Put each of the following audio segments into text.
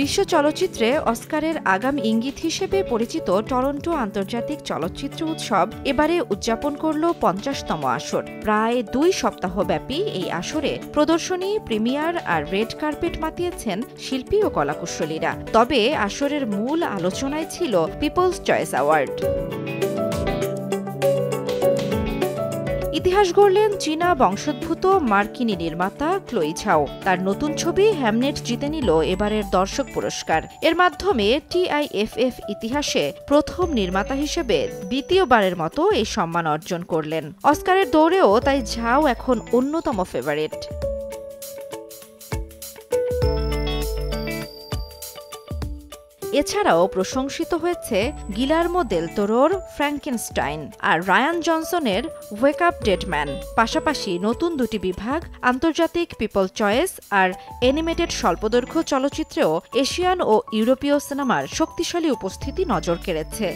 বিশ্ব চলচ্চিত্রে অস্কারের আগাম ইঙ্গিত হিসেবে পরিচিত টরন্টো আন্তর্জাতিক চলচ্চিত্র উৎসব এবারে উদযাপন করল ৫০তম আসর। প্রায় ২ সপ্তাহব্যাপী এই আসরে প্রদর্শনী, প্রিমিয়ার আর রেড কার্পেট মাতিয়েছেন শিল্পী ও কলাকুশলীরা। তবে আসরের মূল আলোচনায় ছিল পিপলস চয়েস অ্যাওয়ার্ড। ইতিহাস গড়লেন চীনা বংশোদ্ভূত মার্কিনী নির্মাতা ক্লোই ঝাও। তার নতুন ছবি হ্যামনেট জিতে নিল এবারের দর্শক পুরস্কার। এর মাধ্যমে TIFF ইতিহাসে প্রথম নির্মাতা হিসেবে দ্বিতীয়বারের মতো এই সম্মান অর্জন করলেন। অস্কারের দৌড়েও তাই ঝাও এখন অন্যতম ফেভারিট। এছাড়াও প্রশংসিত হয়েছে গিলার্মো দেল তোরোর ফ্র্যাঙ্কেনস্টাইন আর রায়ান জনসনের ওয়েক আপ ডেড ম্যান। পাশাপাশি নতুন 2টি বিভাগ, আন্তর্জাতিক পিপল চয়েস আর অ্যানিমেটেড স্বল্পদৈর্ঘ্য চলচ্চিত্রেও এশিয়ান ও ইউরোপীয় সিনেমার শক্তিশালী উপস্থিতি নজর কেড়েছে।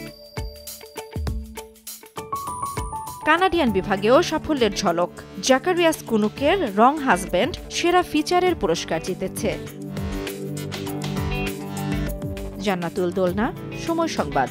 কানাডিয়ান বিভাগেও সাফল্যের ঝলক। জাকারিয়াস কুনুকের রং হাজব্যান্ড সেরা ফিচারের পুরস্কার জিতেছে। জান্নাতুল দোলনা, সময় সংবাদ।